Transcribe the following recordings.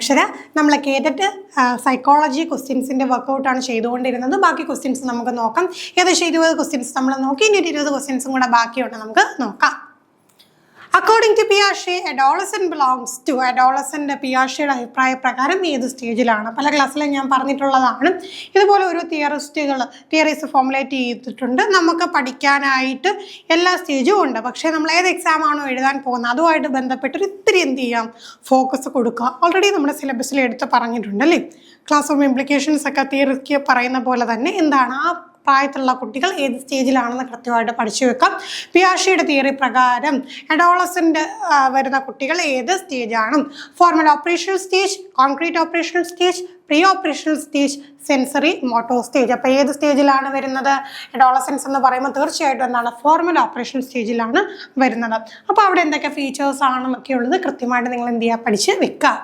അക്ഷര നമ്മൾ കേട്ടിട്ട് സൈക്കോളജി ക്വസ്റ്റ്യൻസിൻ്റെ വർക്കൗട്ടാണ് ചെയ്തുകൊണ്ടിരുന്നത്. ബാക്കി ക്വസ്റ്റ്യൻസ് നമുക്ക് നോക്കാം. ഏകദേശം 20 ക്വസ്റ്റ്യൻസ് നമ്മൾ നോക്കി. ഇനി 20 ക്വസ്റ്റ്യൻസും കൂടെ ബാക്കിയുണ്ട്, നമുക്ക് നോക്കാം. According to Piaget, adolescent belongs to adolescent. പിയാഷയുടെ അഭിപ്രായ പ്രകാരം ഏത് സ്റ്റേജിലാണ്? പല ക്ലാസ്സിലും ഞാൻ പറഞ്ഞിട്ടുള്ളതാണ്. ഇതുപോലെ ഒരു തിയറീസ് ഫോർമുലേറ്റ് ചെയ്തിട്ടുണ്ട്. നമുക്ക് പഠിക്കാനായിട്ട് എല്ലാ സ്റ്റേജും ഉണ്ട്. പക്ഷേ നമ്മൾ ഏത് എക്സാം ആണോ എഴുതാൻ പോകുന്നത് അതുമായിട്ട് ബന്ധപ്പെട്ട് ഇത്തിരി എന്ത് ചെയ്യാം, ഫോക്കസ് കൊടുക്കുക. ഓൾറെഡി നമ്മുടെ സിലബസിൽ എടുത്ത് പറഞ്ഞിട്ടുണ്ട് അല്ലേ. ക്ലാസ് റൂം ഇംപ്ലിക്കേഷൻസ് ഒക്കെ തിയറിക്ക് പറയുന്ന പോലെ തന്നെ എന്താണ് ആ പ്രായത്തിലുള്ള കുട്ടികൾ ഏത് സ്റ്റേജിലാണെന്ന് കൃത്യമായിട്ട് പഠിച്ചു വെക്കാം. പിയാഷയുടെ തിയറി പ്രകാരം അഡോളസെൻ്റ് വരുന്ന കുട്ടികൾ ഏത് സ്റ്റേജാണ്? Formal operational stage, concrete operational stage, pre operational stage, sensory motor stage. അപ്പോൾ ഏത് സ്റ്റേജിലാണ് വരുന്നത്? അഡോളസൻസ് എന്ന് പറയുമ്പോൾ തീർച്ചയായിട്ടും എന്താണ്, ഫോർമൽ ഓപ്പറേഷണൽ സ്റ്റേജിലാണ് വരുന്നത്. അപ്പോൾ അവിടെ എന്തൊക്കെ ഫീച്ചേഴ്സ് ആണെന്നൊക്കെ ഉള്ളത് കൃത്യമായിട്ട് നിങ്ങൾ എന്ത് ചെയ്യുക, പഠിച്ച് വെക്കുക.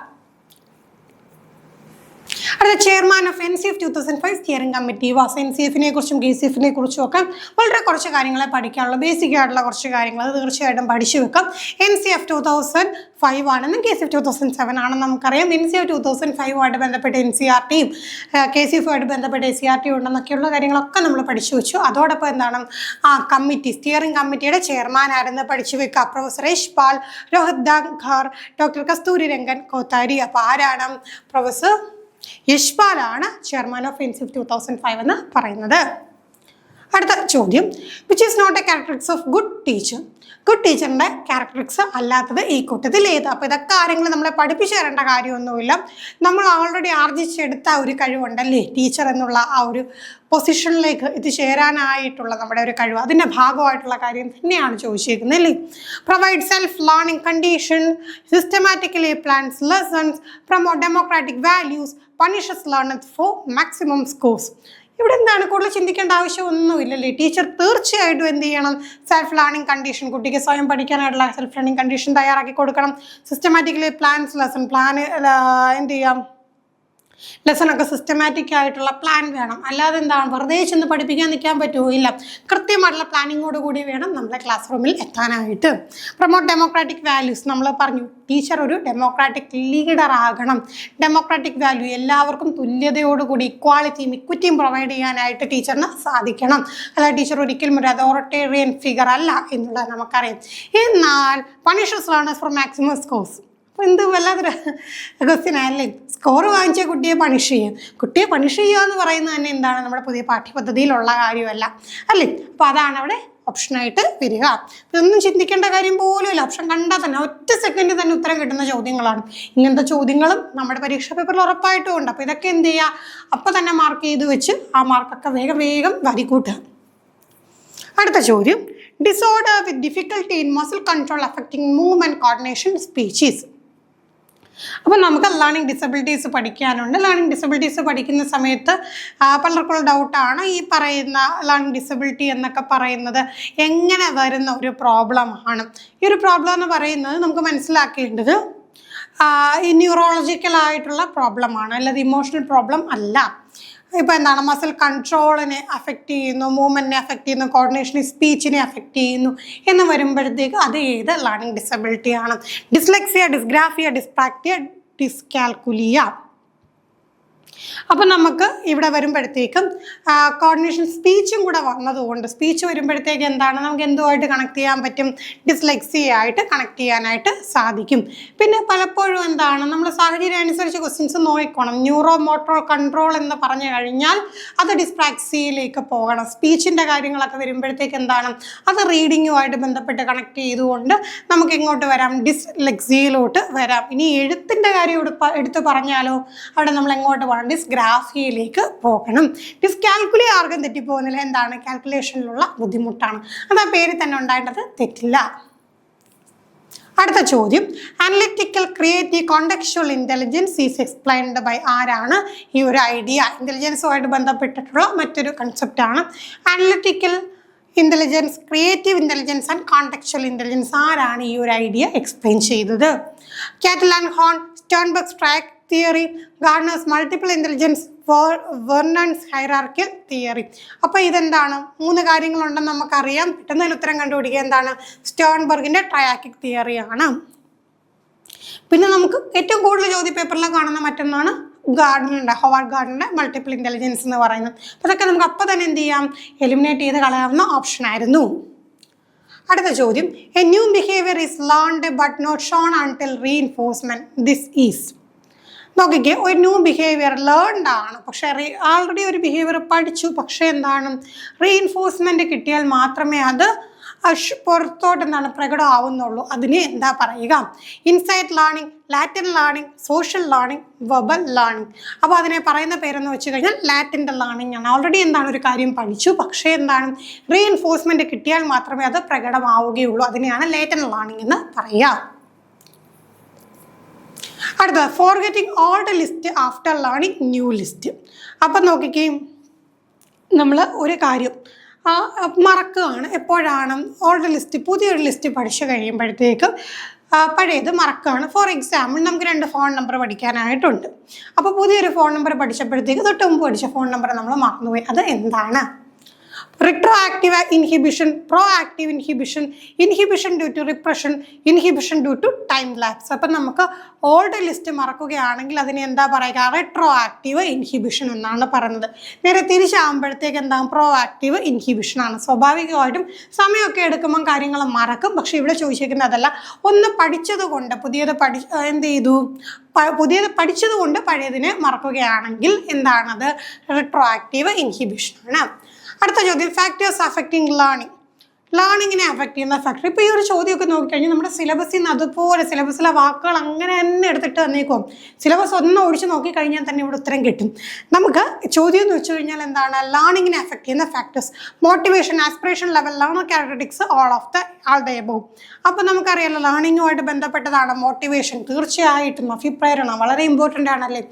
അടുത്ത chairman of NCF 2005 steering committee was. NCFനെ കുറിച്ചും KCFനെ കുറിച്ചും ഒക്കെ വളരെ കുറച്ച് കാര്യങ്ങളെ പഠിക്കാനുള്ള, ബേസിക് ആയിട്ടുള്ള കുറച്ച് കാര്യങ്ങൾ അത് തീർച്ചയായിട്ടും പഠിച്ചു വെക്കാം. NCF 2005 ആണെന്നും KCF 2007 ആണെന്ന് നമുക്കറിയാം. NCF 2005 ബന്ധപ്പെട്ട് NCERTയും KCFുമായിട്ട് ബന്ധപ്പെട്ട് SCERT ഉണ്ടെന്നൊക്കെയുള്ള കാര്യങ്ങളൊക്കെ നമ്മൾ പഠിച്ചു വെച്ചു. അതോടൊപ്പം എന്താണ്, കമ്മിറ്റി, സ്റ്റിയറിംഗ് കമ്മിറ്റിയുടെ ചെയർമാൻ ആരെന്ന് പഠിച്ചു വെക്കുക. Professor Yashpal, Rohit Dhamghar, doctor Kasturi Rangan Kothari. അപ്പോൾ ആരാണ്? പ്രൊഫസർ യശ്പാലാണ് ചെയർമാൻ ഓഫ് NCF 2005 എന്ന് പറയുന്നത്. അടുത്ത ചോദ്യം, which is not a characteristics of good teacher? Good ടീച്ചറിൻ്റെ ക്യാരക്ടറിക്സ് അല്ലാത്തത് ഈ കൂട്ടത്തിൽ ഏത്? അപ്പോൾ ഇതൊക്കെ കാര്യങ്ങൾ നമ്മളെ പഠിപ്പിച്ചു തരേണ്ട കാര്യമൊന്നുമില്ല. നമ്മൾ ഓൾറെഡി ആർജിച്ചെടുത്ത ഒരു കഴിവുണ്ടല്ലേ, ടീച്ചർ എന്നുള്ള ആ ഒരു പൊസിഷനിലേക്ക് എത്തിച്ചേരാനായിട്ടുള്ള നമ്മുടെ ഒരു കഴിവ്, അതിൻ്റെ ഭാഗമായിട്ടുള്ള കാര്യം തന്നെയാണ് ചോദിച്ചിരിക്കുന്നത് അല്ലേ. Provide self learning condition, systematically plans lessons, promote democratic values, punishes learners for maximum scores. ഇവിടെ എന്താണ്, കൂടുതൽ ചിന്തിക്കേണ്ട ആവശ്യമൊന്നുമില്ലല്ലേ. ടീച്ചർ തീർച്ചയായിട്ടും എന്ത് ചെയ്യണം, സെൽഫ് ലേണിംഗ് കണ്ടീഷൻ, കുട്ടിക്ക് സ്വയം പഠിക്കാനായിട്ടുള്ള സെൽഫ് ലേണിംഗ് കണ്ടീഷൻ തയ്യാറാക്കി കൊടുക്കണം. സിസ്റ്റമാറ്റിക്കലി പ്ലാൻസ് ലെസൺ, എന്ത് ചെയ്യാം, ലെസണൊക്കെ സിസ്റ്റമാറ്റിക് ആയിട്ടുള്ള പ്ലാൻ വേണം. അല്ലാതെ എന്താണ്, വെറുതെ ചെന്ന് പഠിപ്പിക്കാൻ നിൽക്കാൻ പറ്റുമോ? ഇല്ല, കൃത്യമായിട്ടുള്ള പ്ലാനിങ്ങോട് കൂടി വേണം നമ്മുടെ ക്ലാസ് റൂമിൽ എത്താനായിട്ട്. പ്രൊമോട്ട് ഡെമോക്രാറ്റിക് വാല്യൂസ്, നമ്മൾ പറഞ്ഞു ടീച്ചർ ഒരു ഡെമോക്രാറ്റിക് ലീഡർ ആകണം. ഡെമോക്രാറ്റിക് വാല്യൂ, എല്ലാവർക്കും തുല്യതയോടുകൂടി ഇക്വാളിറ്റിയും ഇക്വിറ്റിയും പ്രൊവൈഡ് ചെയ്യാനായിട്ട് ടീച്ചറിന് സാധിക്കണം. അല്ലാതെ ടീച്ചർ ഒരിക്കലും ഒരു അതോറിറ്റേറിയൻ ഫിഗർ അല്ല എന്നുള്ളത് നമുക്കറിയാം. എന്നാൽ punishes learners for maximum scores, അപ്പോൾ എന്ത് വല്ലാത്തൊരു ക്വസ്റ്റ്യൻ അല്ലേ. സ്കോർ വാങ്ങിച്ച കുട്ടിയെ പണിഷ് ചെയ്യുക, കുട്ടിയെ പണിഷ് ചെയ്യുക എന്ന് പറയുന്നത് തന്നെ എന്താണ്, നമ്മുടെ പുതിയ പാഠ്യപദ്ധതിയിലുള്ള കാര്യമല്ല അല്ലേ. അപ്പോൾ അതാണ് അവിടെ ഓപ്ഷനായിട്ട് വരിക. ഇതൊന്നും ചിന്തിക്കേണ്ട കാര്യം പോലും ഇല്ല. ഓപ്ഷൻ കണ്ടാൽ തന്നെ ഒറ്റ സെക്കൻഡിൽ തന്നെ ഉത്തരം കിട്ടുന്ന ചോദ്യങ്ങളാണ്. ഇങ്ങനത്തെ ചോദ്യങ്ങളും നമ്മുടെ പരീക്ഷാ പേപ്പറിൽ ഉറപ്പായിട്ടും ഉണ്ട്. അപ്പോൾ ഇതൊക്കെ എന്ത് ചെയ്യുക, അപ്പോൾ തന്നെ മാർക്ക് ചെയ്ത് വെച്ച് ആ മാർക്കൊക്കെ വേഗം വേഗം വരിക്കൂട്ടുക. അടുത്ത ചോദ്യം, disorder with difficulty in muscle control affecting movement coordination speeches. അപ്പോൾ നമുക്ക് ലേണിംഗ് ഡിസബിലിറ്റീസ് പഠിക്കാനുണ്ട്. ലേണിംഗ് ഡിസബിലിറ്റീസ് പഠിക്കുന്ന സമയത്ത് പലർക്കുള്ള ഡൗട്ടാണ് ഈ പറയുന്ന ലേണിംഗ് ഡിസബിലിറ്റി എന്നൊക്കെ പറയുന്നത് എങ്ങനെ വരുന്ന ഒരു പ്രോബ്ലമാണ്. ഈ ഒരു പ്രോബ്ലം എന്ന് പറയുന്നത് നമുക്ക് മനസ്സിലാക്കേണ്ടത് ഈ ന്യൂറോളജിക്കലായിട്ടുള്ള പ്രോബ്ലമാണ്, അല്ലാതെ ഇമോഷണൽ പ്രോബ്ലം അല്ല. ഇപ്പോൾ എന്താണ്, മസിൽ കൺട്രോളിനെ അഫക്റ്റ് ചെയ്യുന്നു, മൂവ്മെൻറ്റിനെ അഫക്റ്റ് ചെയ്യുന്നു, കോർഡിനേഷനെ, സ്പീച്ചിനെ അഫക്റ്റ് ചെയ്യുന്നു എന്ന് വരുമ്പോഴത്തേക്ക് അത് ഏത് ലേണിംഗ് ഡിസബിലിറ്റിയാണ്? Dyslexia, dysgraphia, dyspraxia, dyscalculia. അപ്പം നമുക്ക് ഇവിടെ വരുമ്പോഴത്തേക്കും കോർഡിനേഷൻ സ്പീച്ചും കൂടെ വന്നതുകൊണ്ട് സ്പീച്ച് വരുമ്പോഴത്തേക്ക് എന്താണ്, നമുക്ക് എന്തുമായിട്ട് കണക്ട് ചെയ്യാൻ പറ്റും? ഡിസ്ലെക്സിയ ആയിട്ട് കണക്ട് ചെയ്യാനായിട്ട് സാധിക്കും. പിന്നെ പലപ്പോഴും എന്താണ്, നമ്മൾ സാഹചര്യം അനുസരിച്ച് ക്വസ്റ്റ്യൻസ് നോക്കണം. ന്യൂറോ മോട്ടോർ കൺട്രോൾ എന്ന് പറഞ്ഞു കഴിഞ്ഞാൽ അത് ഡിസ്പ്രാക്സിയയിലേക്ക് പോകണം. സ്പീച്ചിൻ്റെ കാര്യങ്ങളൊക്കെ വരുമ്പോഴത്തേക്ക് എന്താണ്, അത് റീഡിങ്ങുമായിട്ട് ബന്ധപ്പെട്ട് കണക്ട് ചെയ്തുകൊണ്ട് നമുക്ക് എങ്ങോട്ട് വരാം, ഡിസ്ലെക്സിയയിലോട്ട് വരാം. ഇനി എഴുത്തിൻ്റെ കാര്യം എടുത്ത് പറഞ്ഞാലോ, അവിടെ നമ്മൾ എങ്ങോട്ട് പോകണം, ഡിസ്ഗ്രാഫിയയിലേക്ക് പോകണം. ഡിസ്കാൽക്കുലിയ ആർക്കും തെറ്റിപ്പോകുന്നില്ല, എന്താണ്, കാൽക്കുലേഷനിലുള്ള ബുദ്ധിമുട്ടാണ്. അത് ആ പേര് തന്നെ ഉണ്ടായിട്ടത് തെറ്റില്ല. അടുത്ത ചോദ്യം, analytical creative contextual intelligence is explained by. ആരാണ് ഈ ഒരു ഐഡിയ? ഇൻ്റലിജൻസുമായിട്ട് ബന്ധപ്പെട്ടിട്ടുള്ള മറ്റൊരു കൺസെപ്റ്റാണ് analytical intelligence, creative intelligence and contextual intelligence. ആരാണ് ഈ ഒരു ഐഡിയ എക്സ്പ്ലെയിൻ ചെയ്തത്? Cattell and Horn, Sternberg triarchic theory, Gardner's multiple intelligence, Vernon's hierarchical theory. അപ്പോൾ ഇതെന്താണ്, 3 കാര്യങ്ങളുണ്ടെന്ന് നമുക്കറിയാം. പെട്ടെന്ന് ഉത്തരം കണ്ടുപിടിക്കുക. എന്താണ്? സ്റ്റേൺബർഗിൻ്റെ ട്രയാക്കിക് തിയറിയാണ്. പിന്നെ നമുക്ക് ഏറ്റവും കൂടുതൽ ചോദ്യപേപ്പറിൽ കാണുന്ന മറ്റൊന്നാണ് ഗാർഡനുണ്ട്, ഹൊവാർഡ് ഗാർഡൻ്റെ മൾട്ടിപ്പിൾ ഇൻ്റലിജൻസ് എന്ന് പറയുന്നത്. അപ്പോൾ അതൊക്കെ നമുക്ക് അപ്പോൾ തന്നെ എന്ത് ചെയ്യാം, എലിമിനേറ്റ് ചെയ്ത് കളയാവുന്ന ഓപ്ഷൻ ആയിരുന്നു. അടുത്ത ചോദ്യം, a new behaviour is learned but not shown until reinforcement, this is. നോക്കിക്കേ, ഒരു ന്യൂ ബിഹേവിയർ ലേൺഡ് ആണ്, പക്ഷേ ആൾറെഡി ഒരു ബിഹേവിയർ പഠിച്ചു, പക്ഷേ എന്താണ് റീഇൻഫോഴ്സ്മെന്റ് കിട്ടിയാൽ മാത്രമേ അത് പുറത്തോട്ട് എന്താണ് പ്രകടമാവുന്നുള്ളൂ. അതിന് എന്താ പറയുക? Insight learning, ലാറ്റൻ learning, social learning, verbal learning. അപ്പോൾ അതിനെ പറയുന്ന പേരെന്ന് വെച്ച് കഴിഞ്ഞാൽ ലാറ്റൻ്റ് ലേണിംഗ് ആണ്. ഓൾറെഡി എന്താണ് ഒരു കാര്യം പഠിച്ചു, പക്ഷേ എന്താണ് റീഇൻഫോഴ്സ്മെന്റ് കിട്ടിയാൽ മാത്രമേ അത് പ്രകടമാവുകയുള്ളൂ. അതിനെയാണ് ലാറ്റൻ ലേണിംഗ് എന്ന് പറയുക. അടുത്തത്, forgetting old list after learning new list. അപ്പം നോക്കിക്കേ, നമ്മൾ ഒരു കാര്യം മറക്കുകയാണ്. എപ്പോഴാണ്? ഓൾഡ് ലിസ്റ്റ്, പുതിയൊരു ലിസ്റ്റ് പഠിച്ചു കഴിയുമ്പോഴത്തേക്ക് പഴയത് മറക്കുകയാണ്. ഫോർ എക്സാമ്പിൾ, നമുക്ക് 2 ഫോൺ നമ്പർ പഠിക്കാനായിട്ടുണ്ട്. അപ്പോൾ പുതിയൊരു ഫോൺ നമ്പർ പഠിച്ചപ്പോഴത്തേക്ക് തൊട്ട് മുമ്പ് പഠിച്ച ഫോൺ നമ്പർ നമ്മൾ മറന്നുപോയി. അത് എന്താണ്? Retroactive inhibition, proactive inhibition, inhibition due to repression, inhibition due to time lapse. അപ്പം നമുക്ക് ഓൾഡ് ലിസ്റ്റ് മറക്കുകയാണെങ്കിൽ അതിന് എന്താ പറയുക? റിട്രോ ആക്റ്റീവ് ഇൻഹിബിഷൻ എന്നാണ് പറയുന്നത്. നേരെ തിരിച്ചാകുമ്പോഴത്തേക്ക് എന്താകും? പ്രോ ആക്റ്റീവ് ഇൻഹിബിഷൻ ആണ്. സ്വാഭാവികമായിട്ടും സമയമൊക്കെ എടുക്കുമ്പം കാര്യങ്ങൾ മറക്കും. പക്ഷേ ഇവിടെ ചോദിച്ചിരിക്കുന്നതല്ല, ഒന്ന് പഠിച്ചത് കൊണ്ട് പുതിയത് എന്ത് ചെയ്തു? പുതിയത് പഠിച്ചത് കൊണ്ട് പഴയതിനെ മറക്കുകയാണെങ്കിൽ എന്താണത്? റിട്രോ ആക്റ്റീവ് ഇൻഹിബിഷൻ ആണ്. അടുത്ത ചോദ്യം, ഫാക്ടേഴ്സ് അഫക്റ്റിംഗ് ലേണിംഗ്. ലേണിങ്ങിനെ അഫക്റ്റ് ചെയ്യുന്ന ഫാക്ടർ. ഇപ്പോൾ ഈ ഒരു ചോദ്യമൊക്കെ നോക്കിക്കഴിഞ്ഞാൽ നമ്മുടെ സിലബസിൽ നിന്ന് അതുപോലെ സിലബസിലെ വാക്കുകൾ അങ്ങനെ തന്നെ എടുത്തിട്ട് തന്നേക്കും. സിലബസ് ഒന്ന് ഒഴിച്ച് നോക്കിക്കഴിഞ്ഞാൽ തന്നെ ഇവിടെ ഉത്തരം കിട്ടും. നമുക്ക് ചോദ്യം എന്ന് വെച്ച് കഴിഞ്ഞാൽ എന്താണ്? ലേണിങ്ങിനെ അഫക്റ്റ് ചെയ്യുന്ന factors, motivation, aspiration level, learner characteristics, all the above. അപ്പോൾ നമുക്കറിയാലോ, ലേണിങ്ങുമായിട്ട് ബന്ധപ്പെട്ടതാണ് മോട്ടിവേഷൻ. തീർച്ചയായിട്ടും അഭിപ്രേരണ വളരെ ഇമ്പോർട്ടൻ്റ് ആണല്ലേ.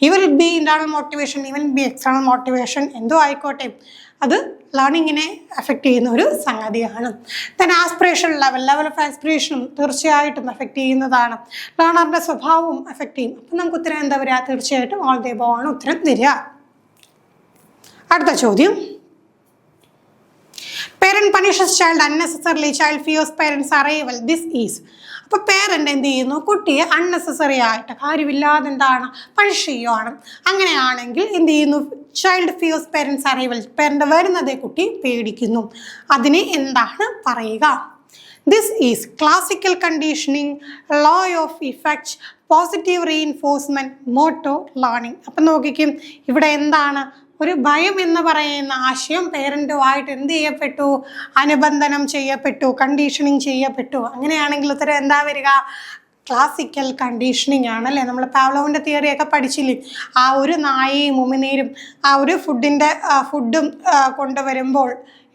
ഇവൻ ഇറ്റ് ബി ഇൻറ്റേർണൽ മോട്ടിവേഷൻ, ഇവൻ ബി എക്സ്റ്റേണൽ മോട്ടിവേഷൻ, എന്തോ ആയിക്കോട്ടെ, അത് ലേണിങ്ങിനെ അഫക്റ്റ് ചെയ്യുന്ന ഒരു സംഗതിയാണ്. ദെൻ ആസ്പിറേഷൻ ലെവൽ ഓഫ് ആസ്പിറേഷനും തീർച്ചയായിട്ടും അഫക്റ്റ് ചെയ്യുന്നതാണ്. ലേണറിൻ്റെ സ്വഭാവവും അഫക്റ്റ് ചെയ്യും. അപ്പം നമുക്ക് ഉത്തരം എന്താ വരിക? തീർച്ചയായിട്ടും ഓൾ ദ എബോവ് ആണ് ഉത്തരം വരിക. അടുത്ത ചോദ്യം, parent punishes child unnecessarily, child fears parents' arrival, this is. അപ്പോൾ പേരൻ്റ് എന്ത് ചെയ്യുന്നു? കുട്ടിയെ അൺനെസസറി ആയിട്ട് കാര്യമില്ലാതെ എന്താണ് പണിഷ് ചെയ്യുവാണ്. അങ്ങനെയാണെങ്കിൽ എന്ത് ചെയ്യുന്നു? Child fears parents arrival, parent വരുന്നതേ കുട്ടി പേടിക്കുന്നു. അതിനെ എന്താണ് പറയുക? This is classical conditioning, law of effect, positive reinforcement, motor learning. അപ്പം നോക്കിക്കും, ഇവിടെ എന്താണ്? ഒരു ഭയം എന്ന് പറയുന്ന ആശയം പേരൻറ്റുമായിട്ട് എന്ത് ചെയ്യപ്പെട്ടു? അനുബന്ധനം ചെയ്യപ്പെട്ടു, കണ്ടീഷനിങ് ചെയ്യപ്പെട്ടു. അങ്ങനെയാണെങ്കിൽ ഉത്തരം എന്താ വരിക? ക്ലാസിക്കൽ കണ്ടീഷനിങ് ആണല്ലേ. നമ്മൾ പാവ്ലോവിൻ്റെ തിയറിയൊക്കെ പഠിച്ചില്ലേ? ആ ഒരു നായയും ഉമിനീരും ആ ഒരു ഫുഡും കൊണ്ടുവരുമ്പോൾ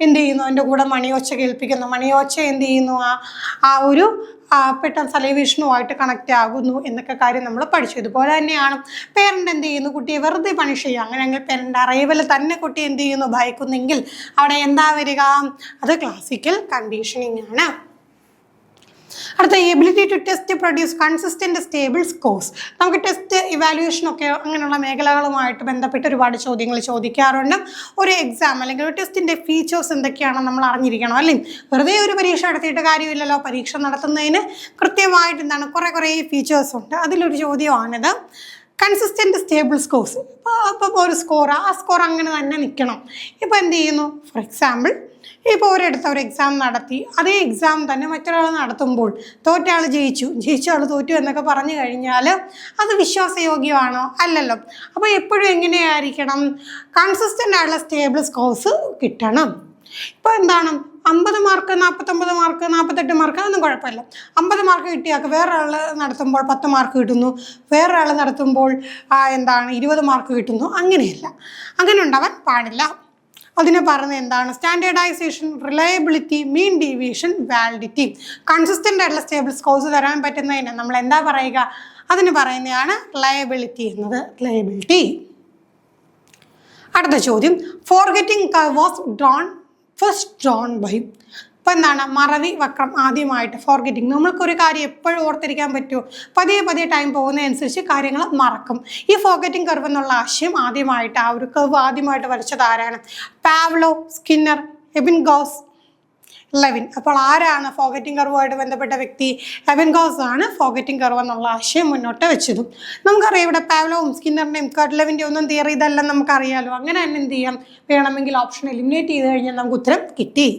എന്ത് ചെയ്യുന്നു? അതിൻ്റെ കൂടെ മണിയോച്ച കേൾപ്പിക്കുന്നു. മണിയോച്ച എന്ത് ചെയ്യുന്നു? ആ ഒരു പെട്ടെന്ന് സലൈവേഷനുമായിട്ട് കണക്റ്റ് ആകുന്നു എന്നൊക്കെ കാര്യം നമ്മൾ പഠിച്ചു. ഇതുപോലെ തന്നെയാണ് പേരൻ്റ് എന്ത് ചെയ്യുന്നു? കുട്ടിയെ വെറുതെ പണിഷ് ചെയ്യുക. അങ്ങനെയെങ്കിൽ പേരൻ്റ് അറൈവൽ തന്നെ കുട്ടി എന്ത് ചെയ്യുന്നു? ഭയക്കുന്നെങ്കിൽ അവിടെ എന്താ വരിക? അത് ക്ലാസിക്കൽ കണ്ടീഷനിങ് ആണ്. അടുത്ത, ability to test produce consistent stable scores. നമുക്ക് ടെസ്റ്റ് ഇവാലുവേഷനൊക്കെ അങ്ങനെയുള്ള മേഖലകളുമായിട്ട് ബന്ധപ്പെട്ട് ഒരുപാട് ചോദ്യങ്ങൾ ചോദിക്കാറുണ്ട്. ഒരു എക്സാം അല്ലെങ്കിൽ ഒരു ടെസ്റ്റിൻ്റെ ഫീച്ചേഴ്സ് എന്തൊക്കെയാണെന്ന് നമ്മൾ അറിഞ്ഞിരിക്കണം അല്ലേ. വെറുതെ ഒരു പരീക്ഷ നടത്തിയിട്ട് കാര്യമില്ലല്ലോ. പരീക്ഷ നടത്തുന്നതിന് കൃത്യമായിട്ട് എന്താണ് കുറേ ഫീച്ചേഴ്സ് ഉണ്ട്. അതിലൊരു ചോദ്യമാണിത്. Consistent stable scores. അപ്പോൾ ഒരു സ്കോർ, ആ സ്കോർ അങ്ങനെ തന്നെ നിൽക്കണം. ഇപ്പോൾ എന്ത് ചെയ്യുന്നു? ഫോർ എക്സാമ്പിൾ, ഇപ്പോൾ ഒരിടത്ത് ഒരു എക്സാം നടത്തി, അതേ എക്സാം തന്നെ മറ്റൊരാൾ നടത്തുമ്പോൾ തോറ്റ ആൾ ജയിച്ച ആൾ തോറ്റു എന്നൊക്കെ പറഞ്ഞു കഴിഞ്ഞാൽ അത് വിശ്വാസയോഗ്യമാണോ? അല്ലല്ലോ. അപ്പോൾ എപ്പോഴും എങ്ങനെയായിരിക്കണം? കൺസിസ്റ്റൻ്റ് ആയിട്ടുള്ള സ്റ്റേബിൾ സ്കോർസ് കിട്ടണം. ഇപ്പോൾ എന്താണ്? 50 മാർക്ക്, 49 മാർക്ക്, 48 മാർക്ക്, അതൊന്നും കുഴപ്പമില്ല. 50 മാർക്ക് കിട്ടിയാൽ വേറൊരാൾ നടത്തുമ്പോൾ 10 മാർക്ക് കിട്ടുന്നു, വേറൊരാൾ നടത്തുമ്പോൾ 20 മാർക്ക് കിട്ടുന്നു. അങ്ങനെയല്ല, അങ്ങനെ ഉണ്ടാവാൻ പാടില്ല. അതിനെ പറയുന്നത് എന്താണ്? Standardisation, reliability, mean deviation, validity. Consistent ആയിട്ടുള്ള സ്റ്റേബിൾ സ്കോർസ് തരാൻ പറ്റുന്നതിന് നമ്മൾ എന്താ പറയുക? അതിന് പറയുന്നതാണ് റിലയബിലിറ്റി എന്നത്. റിലയബിലിറ്റി. അടുത്ത ചോദ്യം, forgetting curve was first drawn by. ഇപ്പം എന്താണ്? മറവി വക്രം ആദ്യമായിട്ട് ഫോർഗെറ്റിംഗ്. നമ്മൾക്കൊരു കാര്യം എപ്പോഴും ഓർത്തിരിക്കാൻ പറ്റുമോ? പതിയെ ടൈം പോകുന്നതനുസരിച്ച് കാര്യങ്ങൾ മറക്കും. ഈ ഫോർഗെറ്റിംഗ് കർവ് എന്നുള്ള ആശയം ആദ്യമായിട്ട്, ആ ഒരു കർവ് ആദ്യമായിട്ട് വരച്ചത് ആരാണ്? Pavlov, Skinner, Ebbinghaus Lewin. അപ്പോൾ ആരാണ് ഫോഗറ്റിംഗ് കർവുമായിട്ട് ബന്ധപ്പെട്ട വ്യക്തി? എബൻഗോസ് ആണ് ഫോഗറ്റിംഗ് കർവ് എന്നുള്ള ആശയം മുന്നോട്ട് വെച്ചതും. നമുക്കറിയാം ഇവിടെ പാവ്ലോവും സ്കിന്നറിൻ്റെയും കട്ലെവിൻ്റെ ഒന്നും തിയറി ഇതെല്ലാം നമുക്കറിയാലോ. അങ്ങനെ തന്നെ എന്ത് ചെയ്യാം, വേണമെങ്കിൽ ഓപ്ഷൻ എലിമിനേറ്റ് ചെയ്ത് കഴിഞ്ഞാൽ നമുക്ക് ഉത്തരം കിട്ടി.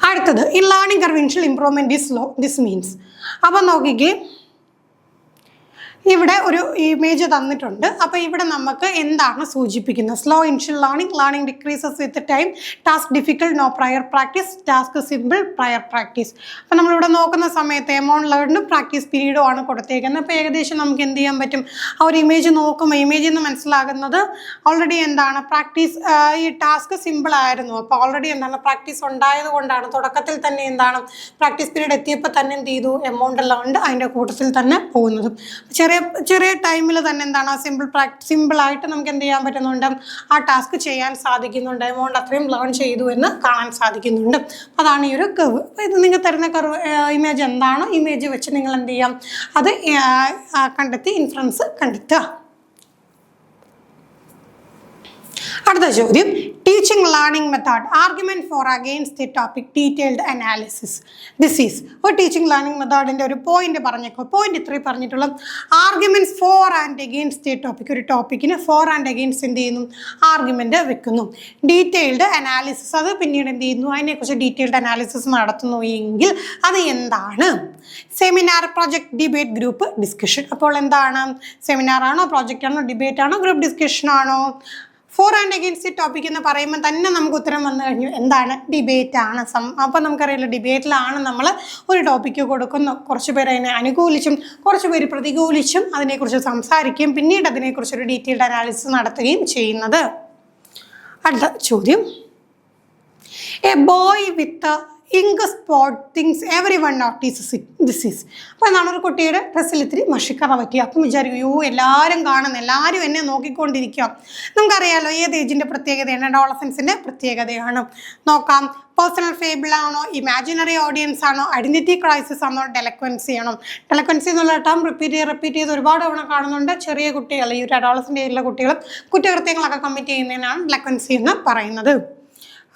അടുത്തത് ഈ learning curve initial improvement is slow, this means. അപ്പം നോക്കിക്കേ, ഇവിടെ ഒരു ഇമേജ് തന്നിട്ടുണ്ട്. അപ്പോൾ ഇവിടെ നമുക്ക് എന്താണ് സൂചിപ്പിക്കുന്നത്? Slow initial learning decreases with time, task difficult, no prior practice, task simple, prior practice. അപ്പോൾ നമ്മളിവിടെ നോക്കുന്ന സമയത്ത് എമൗണ്ട് ലേർണും പ്രാക്ടീസ് പീരീഡും ആണ് കൊടുത്തേക്കുന്നത്. അപ്പോൾ ഏകദേശം നമുക്ക് എന്ത് ചെയ്യാൻ പറ്റും, ആ ഒരു ഇമേജ് നോക്കുമ്പോൾ ഇമേജിൽ നിന്ന് മനസ്സിലാകുന്നത് ഓൾറെഡി എന്താണ് പ്രാക്ടീസ്, ഈ ടാസ്ക് സിമ്പിൾ ആയിരുന്നു. അപ്പോൾ ഓൾറെഡി എന്താണ് പ്രാക്ടീസ് ഉണ്ടായത് കൊണ്ടാണ് തുടക്കത്തിൽ തന്നെ എന്താണ് പ്രാക്ടീസ് പീരീഡ് എത്തിയപ്പോൾ തന്നെ എന്ത് ചെയ്തു, എമൗണ്ട് ലേർണ്ട് അതിൻ്റെ കൂട്ടത്തിൽ തന്നെ പോകുന്നത്. ചെറിയ ടൈമിൽ തന്നെ എന്താണ് സിമ്പിളായിട്ട് നമുക്ക് എന്ത് ചെയ്യാൻ പറ്റുന്നുണ്ട്, ആ ടാസ്ക് ചെയ്യാൻ സാധിക്കുന്നുണ്ട്. എമൗണ്ട് അത്രയും ലേൺ ചെയ്തു എന്ന് കാണാൻ സാധിക്കുന്നുണ്ട്. അതാണ് ഈ ഒരു കർവ്. ഇത് നിങ്ങൾ തരുന്ന കർവ് ഇമേജ് എന്താണോ ഇമേജ് വെച്ച് നിങ്ങൾ എന്ത് ചെയ്യാം, അത് കണ്ടെത്തി ഇൻഫറൻസ് കണ്ടെത്തുക. അടുത്ത ചോദ്യം, teaching learning method, argument for against the topic, detailed analysis. This is ഒരു ടീച്ചിങ് ലേണിംഗ് മെത്തേഡിൻ്റെ ഒരു പോയിന്റ് പറഞ്ഞേക്കോ. പോയിന്റ് 3 പറഞ്ഞിട്ടുള്ള arguments for and against the topic. ഒരു ടോപ്പിക്കിന് ഫോർ ആൻഡ് അഗെയിൻസ്റ്റ് എന്ത് ചെയ്യുന്നു, ആർഗ്യുമെന്റ് വെക്കുന്നു. ഡീറ്റെയിൽഡ് അനാലിസിസ്, അത് പിന്നീട് എന്ത് ചെയ്യുന്നു, അതിനെക്കുറിച്ച് ഡീറ്റെയിൽഡ് അനാലിസിസ് നടത്തുന്നു എങ്കിൽ അത് എന്താണ്? Seminar, project, debate, group discussion. അപ്പോൾ എന്താണ്, സെമിനാർ ആണോ, പ്രൊജക്റ്റ് ആണോ, ഡിബേറ്റ് ആണോ, ഗ്രൂപ്പ് ഡിസ്കഷൻ ആണോ? For and against the topic എന്ന് പറയുമ്പോൾ തന്നെ നമുക്ക് ഉത്തരം വന്നു കഴിഞ്ഞു, എന്താണ്, ഡിബേറ്റ് ആണ്. അപ്പോൾ നമുക്കറിയാലോ ഡിബേറ്റിലാണ് നമ്മൾ ഒരു ടോപ്പിക്ക് കൊടുക്കുന്നു. കുറച്ച് പേര് അതിനെ അനുകൂലിച്ചും കുറച്ച് പേര് പ്രതികൂലിച്ചും അതിനെക്കുറിച്ച് സംസാരിക്കുകയും പിന്നീട് അതിനെക്കുറിച്ചൊരു ഡീറ്റെയിൽഡ് അനാലിസിസ് നടത്തുകയും ചെയ്യുന്നത്. അടുത്ത ചോദ്യം, a boy with ink spot thinks everyone notices it, this is. അപ്പോൾ എന്താണ്, ഒരു കുട്ടിയുടെ ഡ്രസ്സിൽ ഇത്തിരി മഷിക്കറ പറ്റി. അപ്പം വിചാരിക്കും, അയ്യോ എല്ലാവരും കാണുന്നു, എല്ലാവരും എന്നെ നോക്കിക്കൊണ്ടിരിക്കുക. നമുക്കറിയാലോ ഏത് ഏജിൻ്റെ പ്രത്യേകതയാണ്, അഡോളസൻസിൻ്റെ പ്രത്യേകതയാണ്. നോക്കാം, പേഴ്സണൽ ഫേബിൾ ആണോ, ഇമാജിനറി ഓഡിയൻസ് ആണോ, ഐഡന്റിറ്റി ക്രൈസിസ് ആണോ, ഡെലക്വൻസി ആണോ? ഡെലക്വൻസി എന്നുള്ള ടേം റിപ്പീറ്റ് ചെയ്ത് ഒരുപാട് തവണ കാണുന്നുണ്ട്. ചെറിയ കുട്ടികൾ, ഈ ഒരു അഡോളസൻ്റ് ഏജിലുള്ള കുട്ടികൾ കുറ്റകൃത്യങ്ങളൊക്കെ കമ്മിറ്റ് ചെയ്യുന്നതിനാണ് ഡെലക്വൻസി എന്ന് പറയുന്നത്.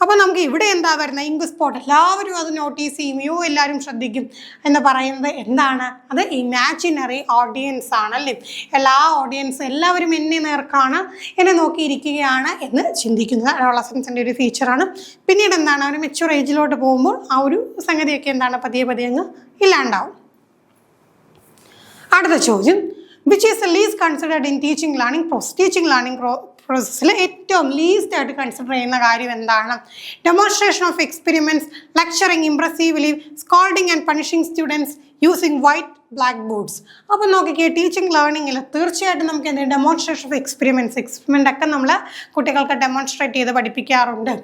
അപ്പോൾ നമുക്ക് ഇവിടെ എന്താ വരുന്നത്, ഇങ്ക് സ്പോട്ട്, എല്ലാവരും അത് നോട്ടീസ് ചെയ്യും, എല്ലാവരും ശ്രദ്ധിക്കും എന്ന് പറയുന്നത് എന്താണ്, അത് ഇമാജിനറി ഓഡിയൻസ് ആണല്ലേ. എല്ലാ ഓഡിയൻസ് എല്ലാവരും എന്നെ നേർക്കാണ്, എന്നെ നോക്കിയിരിക്കുകയാണ് എന്ന് ചിന്തിക്കുന്നത് അഡോളസൻസിൻ്റെ ഒരു ഫീച്ചറാണ്. പിന്നീട് എന്താണ്, ഒരു മെച്യൂർ ഏജിലോട്ട് പോകുമ്പോൾ ആ ഒരു സംഗതിയൊക്കെ എന്താണ് പതിയെ അങ്ങ് ഇല്ലാണ്ടാവും. അടുത്ത ചോദ്യം, which is least considered in teaching learning process. Teaching learning പ്രോസസ്സിൽ ഏറ്റവും ലീസ്റ്റ് ആയിട്ട് കൺസിഡർ ചെയ്യുന്ന കാര്യം എന്താണ്? Demonstration of experiments, lecturing impressively, scolding and punishing students, using white black boards. അപ്പോൾ നോക്കിക്കേ, ടീച്ചിങ് ലേണിങ്ങിൽ തീർച്ചയായിട്ടും നമുക്ക് എന്ത് ഡെമോൺസ്ട്രേഷൻ ഓഫ് എക്സ്പെരിമെൻ്റ് ഒക്കെ നമ്മൾ കുട്ടികൾക്ക് ഡെമോൺസ്ട്രേറ്റ് ചെയ്ത് പഠിപ്പിക്കാറുണ്ട്.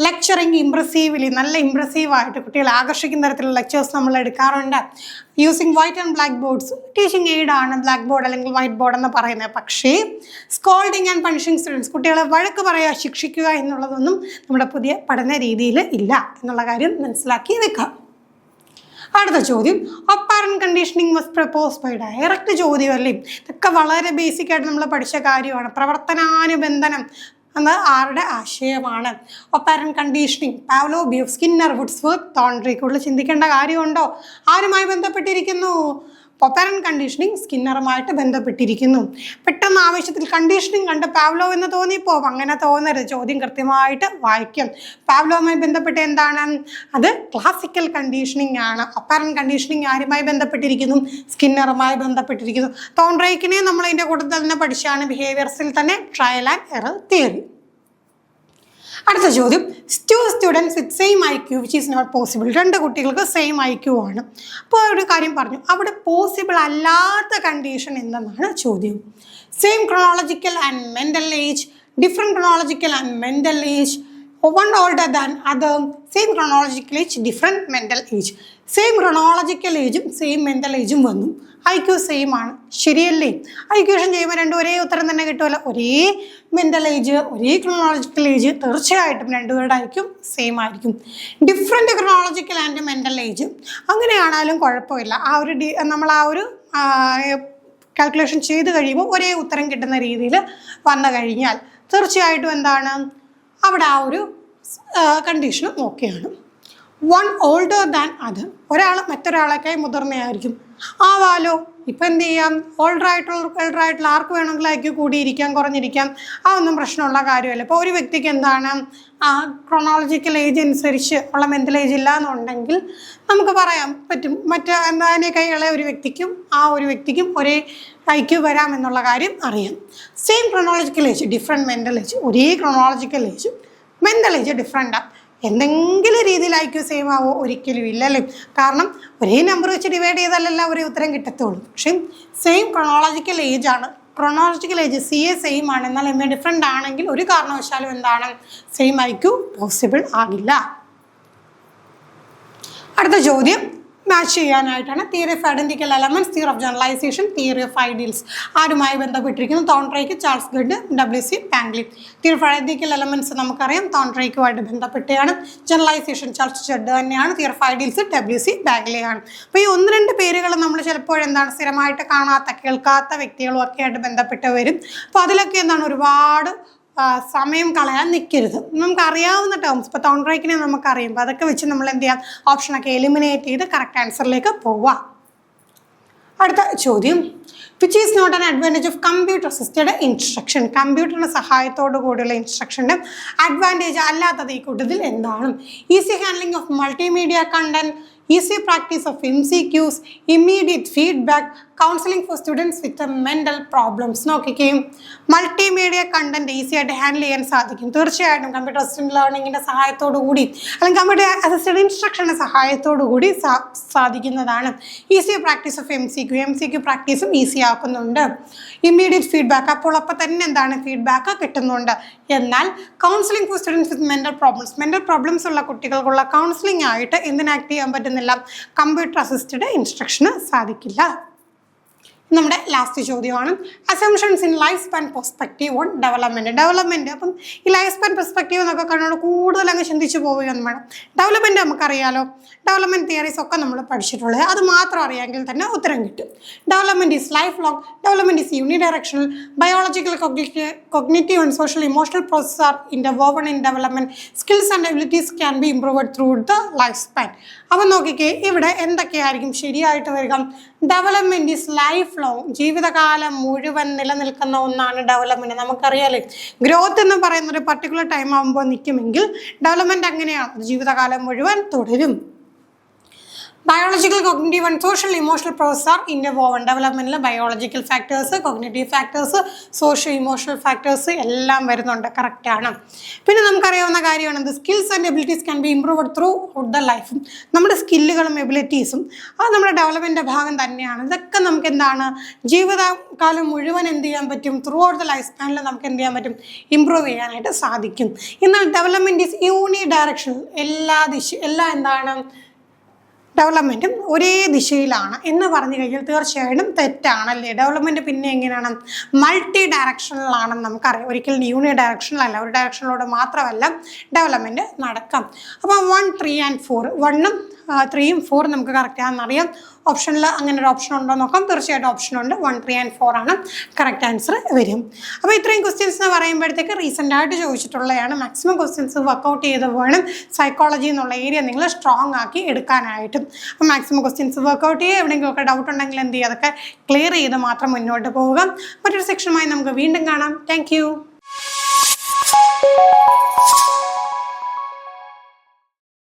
ലെക്ചറിങ് ഇംപ്രസീവ്ലി, നല്ല ഇംപ്രസീവായിട്ട് കുട്ടികളെ ആകർഷിക്കുന്ന തരത്തിലുള്ള ലെക്ചേഴ്സ് നമ്മൾ എടുക്കാറുണ്ട്. Using white and black boards, teaching എയ്ഡാണ് ബ്ലാക്ക് ബോർഡ് അല്ലെങ്കിൽ വൈറ്റ് ബോർഡ് എന്ന് പറയുന്നത്. പക്ഷേ സ്കോൾഡിങ് ആൻഡ് പണിഷിങ് സ്റ്റുഡൻസ്, കുട്ടികളെ വഴക്ക് പറയുക, ശിക്ഷിക്കുക എന്നുള്ളതൊന്നും നമ്മുടെ പുതിയ പഠന രീതിയിൽ ഇല്ല എന്നുള്ള കാര്യം മനസ്സിലാക്കി വെക്കാം. അടുത്ത ചോദ്യം, operant conditioning was proposed by, direct ചോദ്യം അല്ലേ. ഇതൊക്കെ വളരെ ബേസിക് ആയിട്ട് നമ്മൾ പഠിച്ച കാര്യമാണ്. പ്രവർത്തനാനുബന്ധനം എന്ന ആരുടെ ആശയമാണ്? അപ്പാരന്റ് കണ്ടീഷനിങ്, പാവ്ലോ, ബിയോഫ്, സ്കിന്നർ, വുഡ്സ്വർത്ത്, തോൺട്രി. കൂടുതൽ ചിന്തിക്കേണ്ട കാര്യമുണ്ടോ? ആരുമായി ബന്ധപ്പെട്ടിരിക്കുന്നു? അപ്പാരന്റ് കണ്ടീഷനിങ് സ്കിന്നറുമായിട്ട് ബന്ധപ്പെട്ടിരിക്കുന്നു. പെട്ടെന്ന് ആവശ്യത്തിൽ കണ്ടീഷനിങ് കണ്ട് പാവ്ലോ എന്ന് തോന്നിപ്പോവും, അങ്ങനെ തോന്നരുത്. ചോദ്യം കൃത്യമായിട്ട് വായിക്കും. പാവ്ലോവുമായി ബന്ധപ്പെട്ട് എന്താണ്? അത് ക്ലാസിക്കൽ കണ്ടീഷനിങ് ആണ്. അപ്പാരന്റ് കണ്ടീഷനിങ് ആരുമായി ബന്ധപ്പെട്ടിരിക്കുന്നു? സ്കിന്നറുമായി ബന്ധപ്പെട്ടിരിക്കുന്നു. തോൺട്രൈക്കിനെ നമ്മൾ അതിൻ്റെ കൂട്ടത്തിൽ തന്നെ പഠിച്ചാണ്, ബിഹേവിയർസിൽ തന്നെ ട്രയൽ ആൻഡ് എറർ തിയറി. അടുത്ത ചോദ്യം, students with same IQ which is not possible. രണ്ട് കുട്ടികൾക്ക് സെയിം IQ ആണ്. അപ്പോൾ ഒരു കാര്യം പറഞ്ഞു, അവിടെ പോസിബിൾ അല്ലാത്ത കണ്ടീഷൻ എന്തെന്നാണ് ചോദ്യം. Same chronological and mental age, different chronological and mental age, one older than other, same chronological age, different mental age. Same chronological ഏജും സെയിം മെൻ്റൽ ഏജും വന്നു, IQ സെയിം ആണ്, ശരിയല്ലേ? IQation ചെയ്യുമ്പോൾ രണ്ടും ഒരേ ഉത്തരം തന്നെ കിട്ടുമല്ലോ. ഒരേ മെൻ്റൽ ഏജ്, ഒരേ ക്രോണോളജിക്കൽ ഏജ്, തീർച്ചയായിട്ടും രണ്ടുപേരുടെ IQ സെയിം ആയിരിക്കും. Different chronological and mental age, അങ്ങനെയാണാലും കുഴപ്പമില്ല. നമ്മൾ ആ ഒരു കാൽക്കുലേഷൻ ചെയ്ത് കഴിയുമ്പോൾ ഒരേ ഉത്തരം കിട്ടുന്ന രീതിയിൽ വന്നു കഴിഞ്ഞാൽ തീർച്ചയായിട്ടും എന്താണ് അവിടെ ആ ഒരു കണ്ടീഷനും ഓക്കെയാണ്. വൺ ഓൾഡർ ദാൻ അതർ, ഒരാൾ മറ്റൊരാളൊക്കെ മുതിർന്നയായിരിക്കും. ആവാലോ, ഇപ്പം എന്ത് ചെയ്യാം, എൽഡറായിട്ടുള്ള ആർക്ക് വേണമെങ്കിൽ ഐക്യു കൂടിയിരിക്കാം കുറഞ്ഞിരിക്കാം, അതൊന്നും പ്രശ്നമുള്ള കാര്യമല്ല. ഇപ്പോൾ ഒരു വ്യക്തിക്ക് എന്താണ് ക്രോണോളജിക്കൽ ഏജ് അനുസരിച്ച് ഉള്ള മെൻ്റൽ ഏജ് ഇല്ല എന്നുണ്ടെങ്കിൽ നമുക്ക് പറയാൻ പറ്റും അതിനേക്കാൾ ഇളയ ഒരു വ്യക്തിക്കും ഒരേ ഐക്യു വരാം എന്നുള്ള കാര്യം അറിയാം. Same chronological age different mental age, ഒരേ ക്രോണോളജിക്കൽ ഏജ് മെൻ്റൽ ഏജ് ഡിഫറെൻറ്റാണ്. എന്തെങ്കിലും രീതിയിൽ ഐക്യു സെയിം ആവോ? ഒരിക്കലും ഇല്ലല്ലേ. കാരണം ഒരേ നമ്പർ വെച്ച് ഡിവൈഡ് ചെയ്താലല്ല ഒരേ ഉത്തരം കിട്ടത്തുള്ളൂ. പക്ഷേ സെയിം ക്രോണോളജിക്കൽ ഏജ് ആണ്, ക്രോണോളജിക്കൽ ഏജ് CA സെയിം ആണ്, എന്നാൽ MA ഡിഫറെൻ്റ് ആണെങ്കിൽ ഒരു കാരണവശാലും എന്താണ് സെയിം ഐക്യു പോസിബിൾ ആകില്ല. അടുത്ത ചോദ്യം മാച്ച് ചെയ്യാനായിട്ടാണ്. Theory of identical elements, theory of generalization, theory of ideals ആരുമായി ബന്ധപ്പെട്ടിരിക്കുന്നു? Thorndike, Charles Judd, WC Bagley. Theory of identical elements നമുക്കറിയാം തോൺട്രൈക്കുമായിട്ട് ബന്ധപ്പെട്ടാണ്. ജനറലൈസേഷൻ ചാൾസ് ഗഡ് തന്നെയാണ്. തിയറി ഓഫ് ഐഡിയൽസ് WC പാംഗ്ലിയാണ്. അപ്പോൾ ഈ 1-2 പേരുകൾ നമ്മൾ ചിലപ്പോൾ എന്താണ് സ്ഥിരമായിട്ട് കാണാത്ത കേൾക്കാത്ത വ്യക്തികളും ഒക്കെ ആയിട്ട് ബന്ധപ്പെട്ട് വരും. അപ്പോൾ അതിലൊക്കെ എന്താണ് ഒരുപാട് സമയം കളയാൻ നിൽക്കരുത്. നമുക്കറിയാവുന്ന ടേംസ്, ഇപ്പോൾ തോൺട്രൈക്കിനെ നമുക്കറിയാം, അപ്പോൾ അതൊക്കെ വെച്ച് നമ്മൾ എന്ത് ചെയ്യാം, ഓപ്ഷനൊക്കെ എലിമിനേറ്റ് ചെയ്ത് കറക്റ്റ് ആൻസറിലേക്ക് പോവാം. അടുത്ത ചോദ്യം, which is not an advantage of computer assisted instruction? കമ്പ്യൂട്ടറിൻ്റെ സഹായത്തോടു കൂടിയുള്ള ഇൻസ്ട്രക്ഷൻ്റെ അഡ്വാൻറ്റേജ് അല്ലാത്തത് ഈ കൂട്ടത്തിൽ എന്താണ്? Easy handling of multimedia content, easy practice of MCQs, immediate feedback, counselling for students with mental problems. നോക്കിക്കേ, മൾട്ടിമീഡിയ കണ്ടന്റ് ഈസി ആയിട്ട് ഹാൻഡിൽ ചെയ്യാൻ സാധിക്കും. തീർച്ചയായിട്ടും കമ്പ്യൂട്ടർ അസിസ്റ്റഡ് ലേണിങ്ങിൻ്റെ സഹായത്തോടു കൂടി അല്ലെങ്കിൽ കമ്പ്യൂട്ടർ അസിസ്റ്റഡ് ഇൻസ്ട്രക്ഷൻ്റെ സഹായത്തോടു കൂടി സാധിക്കുന്നതാണ്. ഈസി പ്രാക്ടീസ് ഓഫ് MCQ പ്രാക്ടീസും ഈസി ആക്കുന്നുണ്ട്. ഇമ്മീഡിയറ്റ് ഫീഡ്ബാക്ക്, അപ്പോൾ തന്നെ എന്താണ് ഫീഡ്ബാക്ക് കിട്ടുന്നുണ്ട്. എന്നാൽ counselling for students with mental problems ഉള്ള കുട്ടികൾക്കുള്ള കൗൺസിലിംഗ് ആയിട്ട് എന്തിന് ആക്ട് ചെയ്യാൻ പറ്റുന്നില്ല? കമ്പ്യൂട്ടർ അസിസ്റ്റഡ് ഇൻസ്ട്രക്ഷന് സാധിക്കില്ല. നമ്മുടെ ലാസ്റ്റ് ചോദ്യമാണ് assumptions in life span perspective on development. അപ്പം ഈ ലൈഫ് സ്പാൻ പെർസ്പെക്റ്റീവ് എന്നൊക്കെ കണ്ടുകൊണ്ട് കൂടുതൽ അങ്ങ് ചിന്തിച്ച് പോവുകയൊന്നും വേണം. ഡെവലപ്മെൻറ്റ് നമുക്കറിയാലോ, ഡെവലപ്മെൻറ്റ് തിയറീസ് ഒക്കെ നമ്മൾ പഠിച്ചിട്ടുള്ളത്, അത് മാത്രം അറിയാമെങ്കിൽ തന്നെ ഉത്തരം കിട്ടും. Development is life long, development is unidirectional, biological, cognitive and social emotional process are involved in development, skills and abilities can be improved through the life span. അപ്പം നോക്കിക്കേ, ഇവിടെ എന്തൊക്കെയായിരിക്കും ശരിയായിട്ട് വരിക? ഡെവലപ്മെൻറ്റ് ഈസ് ലൈഫ് ലോങ്, ജീവിതകാലം മുഴുവൻ നിലനിൽക്കുന്ന ഒന്നാണ് ഡെവലപ്മെൻറ്റ്. നമുക്കറിയാലേ, ഗ്രോത്ത് എന്ന് പറയുന്ന ഒരു പർട്ടിക്കുലർ ടൈം ആകുമ്പോൾ നിൽക്കുമെങ്കിൽ ഡെവലപ്മെൻറ്റ് അങ്ങനെയാണ്, ജീവിതകാലം മുഴുവൻ തുടരും. Biological, cognitive and social emotional process are involved. ഡെവലപ്മെൻറ്റിൽ biological factors, cognitive factors, socio emotional factors എല്ലാം വരുന്നുണ്ട്. കറക്റ്റാണ്. പിന്നെ നമുക്കറിയാവുന്ന കാര്യമാണ് skills and abilities can be improved throughout the ലൈഫും. നമ്മുടെ സ്കില്ലുകളും എബിലിറ്റീസും അത് നമ്മുടെ ഡെവലപ്മെൻറ്റിൻ്റെ ഭാഗം തന്നെയാണ്. ഇതൊക്കെ നമുക്ക് എന്താണ് ജീവിതകാലം മുഴുവൻ എന്ത് ചെയ്യാൻ പറ്റും? ത്രൂ ഔട്ട് ദ ലൈഫ് സ്പാനിൽ നമുക്ക് എന്ത് ചെയ്യാൻ പറ്റും? ഇമ്പ്രൂവ് ചെയ്യാനായിട്ട് സാധിക്കും. എന്നാൽ ഡെവലപ്മെൻറ്റ് ഈസ് യൂണി ഡയറക്ഷണൽ, എല്ലാ എന്താണ് ഡെവലപ്മെൻറ്റും ഒരേ ദിശയിലാണ് എന്ന് പറഞ്ഞു കഴിഞ്ഞാൽ തീർച്ചയായിട്ടും തെറ്റാണല്ലേ. ഡെവലപ്മെൻറ്റ് പിന്നെ എങ്ങനെയാണ്? മൾട്ടി ഡയറക്ഷനിലാണെന്ന് നമുക്കറിയാം. ഒരിക്കലും യൂണി ഡയറക്ഷനിലല്ല, ഒരു ഡയറക്ഷനിലൂടെ മാത്രമല്ല ഡെവലപ്മെൻറ്റ് നടക്കാം. അപ്പോൾ 1, 3 and 4, 1ഉം 3ഉം 4 നമുക്ക് കറക്റ്റാണെന്നറിയാം. ഓപ്ഷനിൽ അങ്ങനെ ഒരു ഓപ്ഷൻ ഉണ്ടോ നോക്കാം. തീർച്ചയായിട്ടും ഓപ്ഷൻ ഉണ്ട്. 1, 3 and 4 ആണ് കറക്റ്റ് ആൻസർ വരും. അപ്പോൾ ഇത്രയും ക്വസ്റ്റ്യൻസ് എന്ന് പറയുമ്പോഴത്തേക്ക് റീസെൻ്റ് ആയിട്ട് ചോദിച്ചിട്ടുള്ളതാണ്. മാക്സിമം ക്വസ്റ്റ്യൻസ് വർക്കൗട്ട് ചെയ്ത് വേണം സൈക്കോളജി എന്നുള്ള ഏരിയ നിങ്ങൾ സ്ട്രോങ് ആക്കി എടുക്കാനായിട്ടും. അപ്പോൾ മാക്സിമം ക്വസ്റ്റ്യൻസ് വർക്കൗട്ട് ചെയ്യുക. എവിടെയെങ്കിലുമൊക്കെ ഡൗട്ട് ഉണ്ടെങ്കിൽ എന്ത് ചെയ്യുക, അതൊക്കെ ക്ലിയർ ചെയ്ത് മാത്രം മുന്നോട്ട് പോവുക. മറ്റൊരു സെക്ഷനുമായി നമുക്ക് വീണ്ടും കാണാം. താങ്ക്